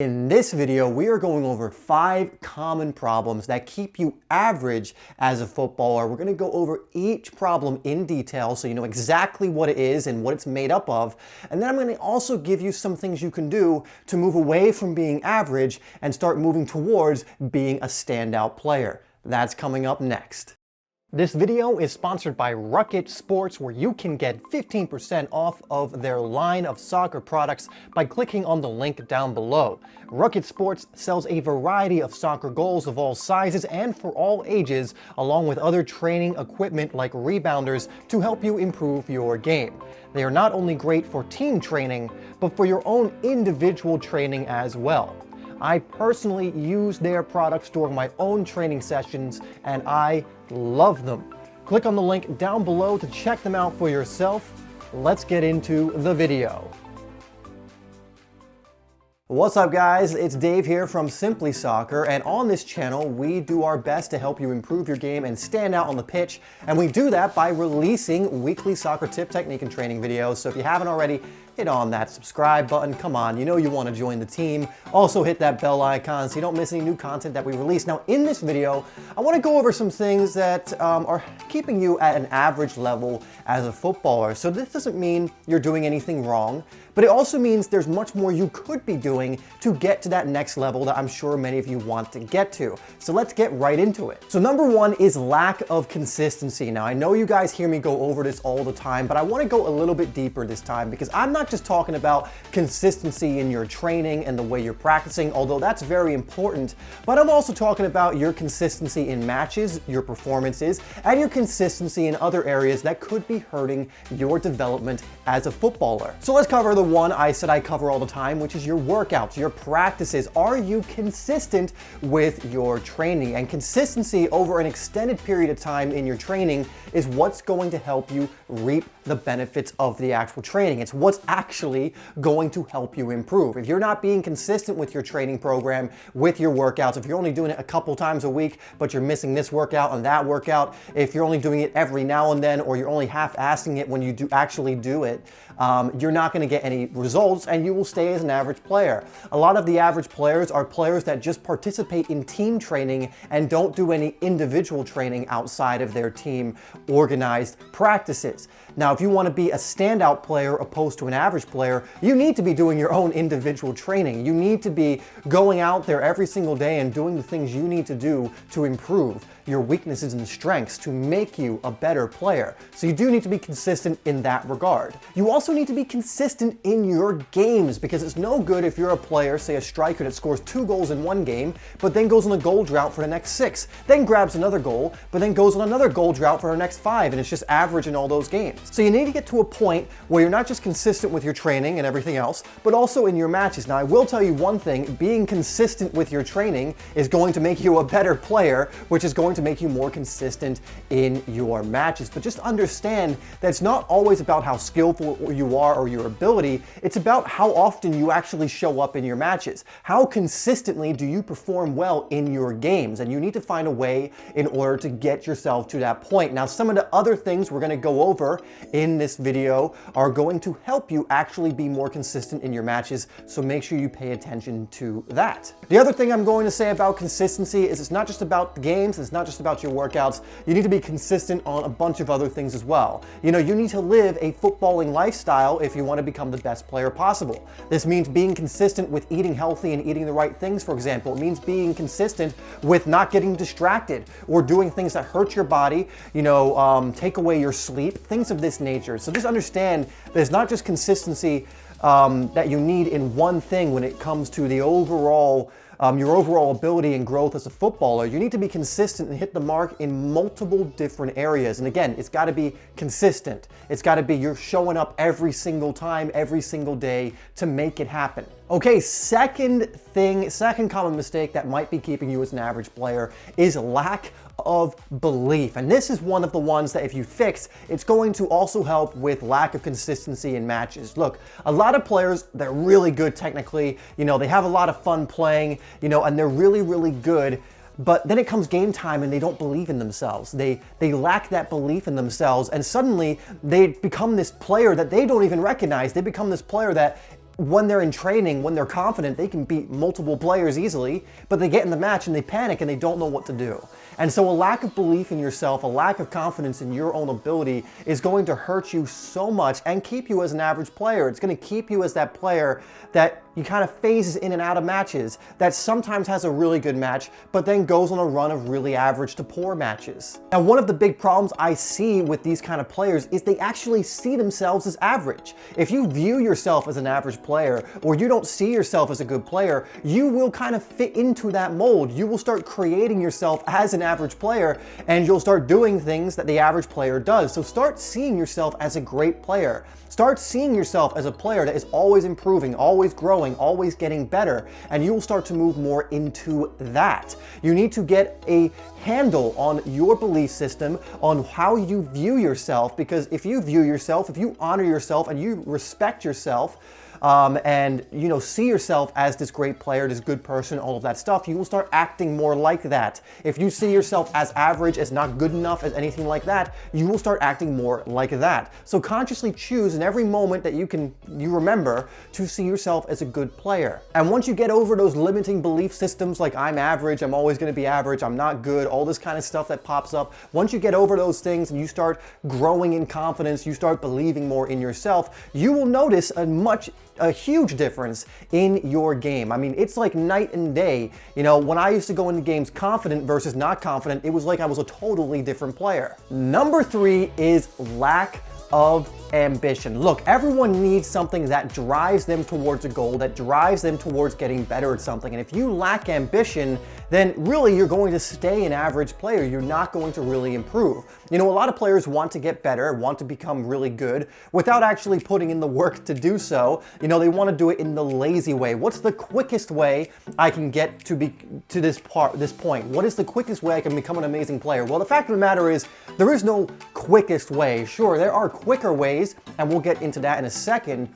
In this video, we are going over 5 common problems that keep you average as a footballer. We're going to go over each problem in detail so you know exactly what it is and what it's made up of. And then I'm going to also give you some things you can do to move away from being average and start moving towards being a standout player. That's coming up next. This video is sponsored by Rocket Sports, where you can get 15% off of their line of soccer products by clicking on the link down below. Rocket Sports sells a variety of soccer goals of all sizes and for all ages, along with other training equipment like rebounders to help you improve your game. They are not only great for team training, but for your own individual training as well. I personally use their products during my own training sessions, and I love them. Click on the link down below to check them out for yourself. Let's get into the video. What's up, guys? It's Dave here from SimplySoccer, and on this channel we do our best to help you improve your game and stand out on the pitch, and we do that by releasing weekly soccer tip, technique, and training videos. So if you haven't already, hit on that subscribe button. Come on, you know you want to join the team. Also hit that bell icon so you don't miss any new content that we release. Now in this video, I want to go over some things that are keeping you at an average level as a footballer. So this doesn't mean you're doing anything wrong, but it also means there's much more you could be doing to get to that next level that I'm sure many of you want to get to. So let's get right into it. So number one is lack of consistency. Now I know you guys hear me go over this all the time, but I want to go a little bit deeper this time because I'm not just talking about consistency in your training and the way you're practicing, although that's very important, but I'm also talking about your consistency in matches, your performances, and your consistency in other areas that could be hurting your development as a footballer. So let's cover the one I said I cover all the time, which is your workouts, your practices. Are you consistent with your training? And consistency over an extended period of time in your training is what's going to help you reap the benefits of the actual training. It's what's actually going to help you improve. If you're not being consistent with your training program, with your workouts, if you're only doing it a couple times a week, but you're missing this workout and that workout, if you're only doing it every now and then, or you're only half-assing it when you do actually do it, you're not going to get any results and you will stay as an average player. A lot of the average players are players that just participate in team training and don't do any individual training outside of their team organized practices. Now, if you want to be a standout player opposed to an average player, you need to be doing your own individual training. You need to be going out there every single day and doing the things you need to do to improve your weaknesses and strengths to make you a better player. So you do need to be consistent in that regard. You also need to be consistent in your games, because it's no good if you're a player, say a striker, that scores 2 goals in one game, but then goes on a goal drought for the next 6, then grabs another goal, but then goes on another goal drought for the next 5, and it's just average in all those games. So you need to get to a point where you're not just consistent with your training and everything else, but also in your matches. Now, I will tell you one thing, being consistent with your training is going to make you a better player, which is going to make you more consistent in your matches. But just understand that it's not always about how skillful you are or your ability, it's about how often you actually show up in your matches. How consistently do you perform well in your games? And you need to find a way in order to get yourself to that point. Now, some of the other things we're going to go over in this video are going to help you actually be more consistent in your matches, so make sure you pay attention to that. The other thing I'm going to say about consistency is it's not just about the games, it's not just about your workouts. You need to be consistent on a bunch of other things as well. You know, you need to live a footballing lifestyle if you want to become the best player possible. This means being consistent with eating healthy and eating the right things, for example. It means being consistent with not getting distracted or doing things that hurt your body, you know, take away your sleep, things of this nature. So just understand there's not just consistency that you need in one thing when it comes to the your overall ability and growth as a footballer. You need to be consistent and hit the mark in multiple different areas. And again, it's got to be consistent. It's got to be you're showing up every single time, every single day to make it happen. Okay, second common mistake that might be keeping you as an average player is lack of belief. And this is one of the ones that if you fix, it's going to also help with lack of consistency in matches. Look, a lot of players, they're really good technically, you know, they have a lot of fun playing, you know, and they're really, really good. But then it comes game time and they don't believe in themselves. They lack that belief in themselves, and suddenly they become this player that they don't even recognize. They become this player that when they're in training, when they're confident, they can beat multiple players easily, but they get in the match and they panic and they don't know what to do. And so a lack of belief in yourself, a lack of confidence in your own ability is going to hurt you so much and keep you as an average player. It's going to keep you as that player that you kind of phases in and out of matches, that sometimes has a really good match, but then goes on a run of really average to poor matches. Now, one of the big problems I see with these kind of players is they actually see themselves as average. If you view yourself as an average player, or you don't see yourself as a good player, you will kind of fit into that mold. You will start creating yourself as an average player, and you'll start doing things that the average player does. So start seeing yourself as a great player. Start seeing yourself as a player that is always improving, always growing, always getting better, and you will start to move more into that. You need to get a handle on your belief system, on how you view yourself, because if you view yourself, if you honor yourself and you respect yourself, and see yourself as this great player, this good person, all of that stuff, you will start acting more like that. If you see yourself as average, as not good enough, as anything like that, you will start acting more like that. So consciously choose in every moment that you remember to see yourself as a good player. And once you get over those limiting belief systems like I'm average, I'm always going to be average, I'm not good, all this kind of stuff that pops up, once you get over those things and you start growing in confidence, you start believing more in yourself, you will notice a huge difference in your game. I mean, it's like night and day. When I used to go into games confident versus not confident, it was like I was a totally different player. Number 3 is lack of ambition. Look, everyone needs something that drives them towards a goal, that drives them towards getting better at something. And if you lack ambition, then really you're going to stay an average player. You're not going to really improve. A lot of players want to get better, want to become really good without actually putting in the work to do so. They want to do it in the lazy way. What's the quickest way I can get to this point? What is the quickest way I can become an amazing player? Well, the fact of the matter is there is no quickest way. Sure, there are quicker ways, and we'll get into that in a second.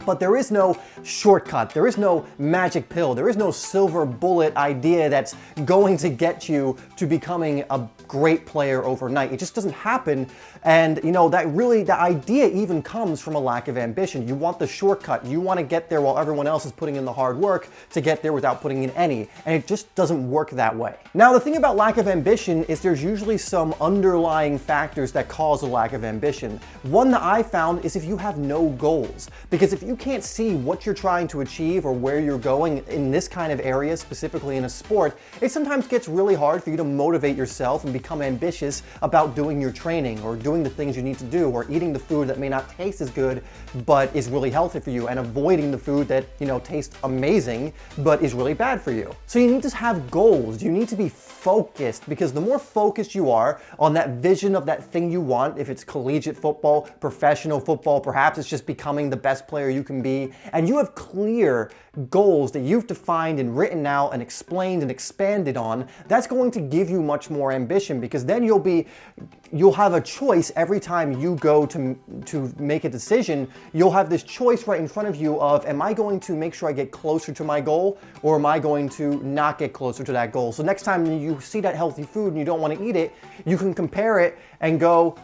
But there is no shortcut, there is no magic pill, there is no silver bullet idea that's going to get you to becoming a great player overnight. It just doesn't happen. And the idea even comes from a lack of ambition. You want the shortcut, you want to get there while everyone else is putting in the hard work to get there without putting in any. And it just doesn't work that way. Now, the thing about lack of ambition is there's usually some underlying factors that cause a lack of ambition. One that I found is if you have no goals. Because if you can't see what you're trying to achieve or where you're going in this kind of area, specifically in a sport, it sometimes gets really hard for you to motivate yourself and become ambitious about doing your training or doing the things you need to do, or eating the food that may not taste as good but is really healthy for you, and avoiding the food that tastes amazing but is really bad for you. So you need to have goals. You need to be focused, because the more focused you are on that vision of that thing you want, if it's collegiate football, professional football, perhaps it's just becoming the best player you can be, and you have clear goals that you've defined and written out and explained and expanded on, that's going to give you much more ambition, because then you'll have a choice every time you go to make a decision. You'll have this choice right in front of you of, am I going to make sure I get closer to my goal, or am I going to not get closer to that goal? So next time you see that healthy food and you don't want to eat it, you can compare it and go,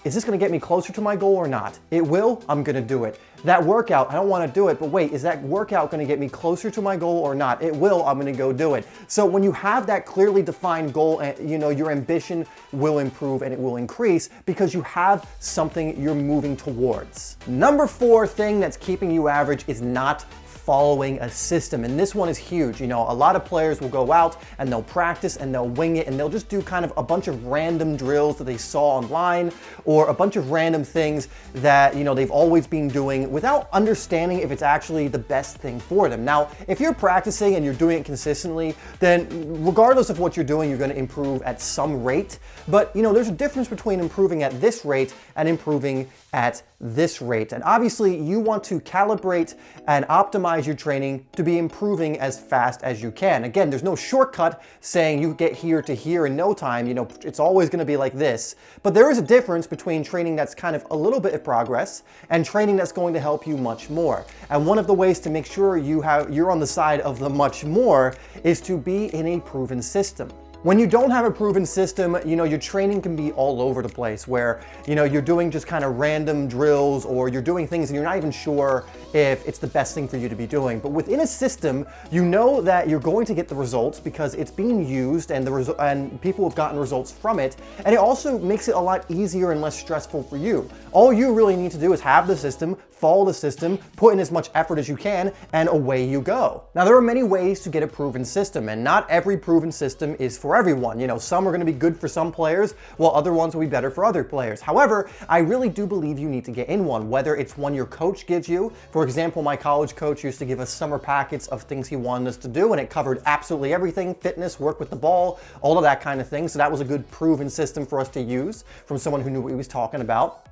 is this going to get me closer to my goal or not? It will, I'm going to do it. That workout, I don't want to do it, but wait, is that workout going to get me closer to my goal or not? It will, I'm going to go do it. So when you have that clearly defined goal, your ambition will improve and it will increase because you have something you're moving towards. Number 4 thing that's keeping you average is not following a system. And this one is huge. A lot of players will go out and they'll practice and they'll wing it, and they'll just do kind of a bunch of random drills that they saw online, or a bunch of random things that they've always been doing without understanding if it's actually the best thing for them. Now, if you're practicing and you're doing it consistently, then regardless of what you're doing, you're going to improve at some rate. But there's a difference between improving at this rate and improving at this rate. And obviously you want to calibrate and optimize your training to be improving as fast as you can. Again, there's no shortcut saying you get here to here in no time. It's always going to be like this. But there is a difference between training that's kind of a little bit of progress and training that's going to help you much more. And one of the ways to make sure you're on the side of the much more is to be in a proven system. When you don't have a proven system, your training can be all over the place where, you're doing just kind of random drills, or you're doing things and you're not even sure if it's the best thing for you to be doing. But within a system, you know that you're going to get the results because it's being used and people have gotten results from it. And it also makes it a lot easier and less stressful for you. All you really need to do is have the system, follow the system, put in as much effort as you can, and away you go. Now, there are many ways to get a proven system, and not every proven system is for everyone. Some are going to be good for some players, while other ones will be better for other players. However, I really do believe you need to get in one, whether it's one your coach gives you. For example, my college coach used to give us summer packets of things he wanted us to do, and it covered absolutely everything: fitness, work with the ball, all of that kind of thing. So that was a good proven system for us to use from someone who knew what he was talking about.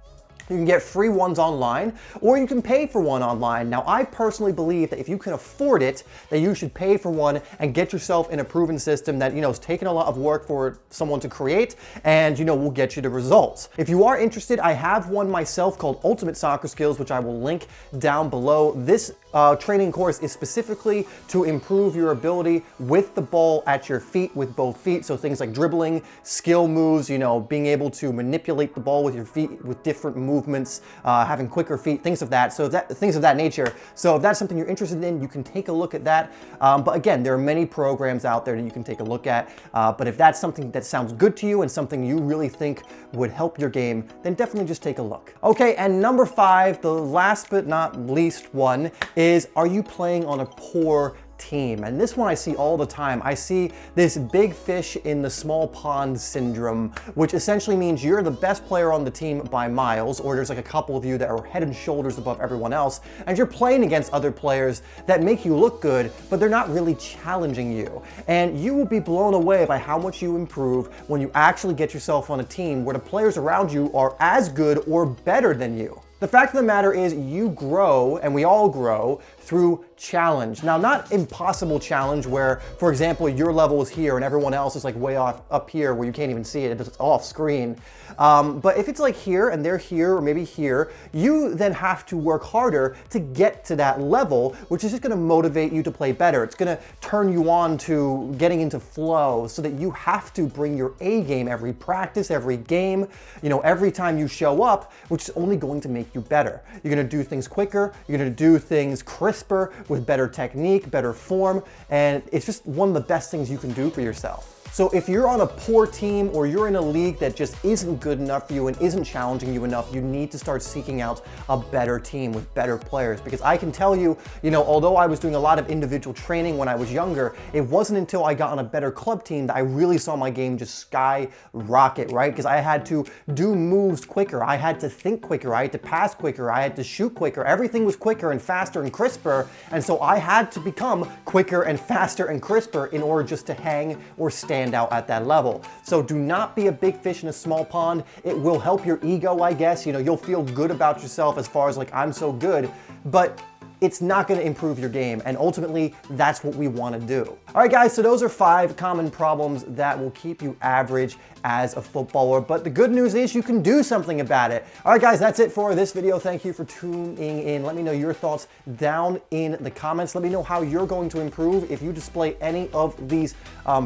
You can get free ones online, or you can pay for one online. Now, I personally believe that if you can afford it, that you should pay for one and get yourself in a proven system that, is taking a lot of work for someone to create and, will get you the results. If you are interested, I have one myself called Ultimate Soccer Skills, which I will link down below. This training course is specifically to improve your ability with the ball at your feet, with both feet. So things like dribbling, skill moves, being able to manipulate the ball with your feet with different movements, having quicker feet, things of that nature. So if that's something you're interested in, you can take a look at that. But again, there are many programs out there that you can take a look at. But if that's something that sounds good to you and something you really think would help your game, then definitely just take a look. Okay, and number 5, the last but not least one, is, are you playing on a poor team? And this one I see all the time. I see this big fish in the small pond syndrome, which essentially means you're the best player on the team by miles, or there's like a couple of you that are head and shoulders above everyone else, and you're playing against other players that make you look good, but they're not really challenging you. And you will be blown away by how much you improve when you actually get yourself on a team where the players around you are as good or better than you. The fact of the matter is, you grow, and we all grow, through challenge. Now, not impossible challenge where, for example, your level is here and everyone else is like way off up here where you can't even see it, it's off screen. But if it's like here and they're here, or maybe here, you then have to work harder to get to that level, which is just gonna motivate you to play better. It's gonna turn you on to getting into flow, so that you have to bring your A game every practice, every game, every time you show up, which is only going to make you better. You're gonna do things quicker, you're gonna do things crisper, with better technique, better form, and it's just one of the best things you can do for yourself. So if you're on a poor team, or you're in a league that just isn't good enough for you and isn't challenging you enough, you need to start seeking out a better team with better players. Because I can tell you, although I was doing a lot of individual training when I was younger, it wasn't until I got on a better club team that I really saw my game just skyrocket, right? Because I had to do moves quicker, I had to think quicker, I had to pass quicker, I had to shoot quicker. Everything was quicker and faster and crisper, and so I had to become quicker and faster and crisper in order just to hang or stand out at that level. So do not be a big fish in a small pond. It will help your ego, I guess. You'll feel good about yourself as far as like, I'm so good, but it's not going to improve your game, and ultimately that's what we want to do. All right, guys, so those are 5 common problems that will keep you average as a footballer, but the good news is you can do something about it. All right, guys, that's it for this video. Thank you for tuning in. Let me know your thoughts down in the comments. Let me know how you're going to improve if you display any of these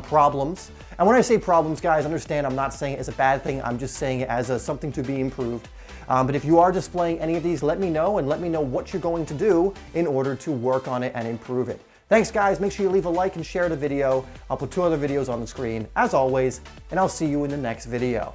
problems. And when I say problems, guys, understand I'm not saying it as a bad thing. I'm just saying it as something to be improved. But if you are displaying any of these, let me know, and let me know what you're going to do in order to work on it and improve it. Thanks, guys. Make sure you leave a like and share the video. I'll put 2 other videos on the screen, as always, and I'll see you in the next video.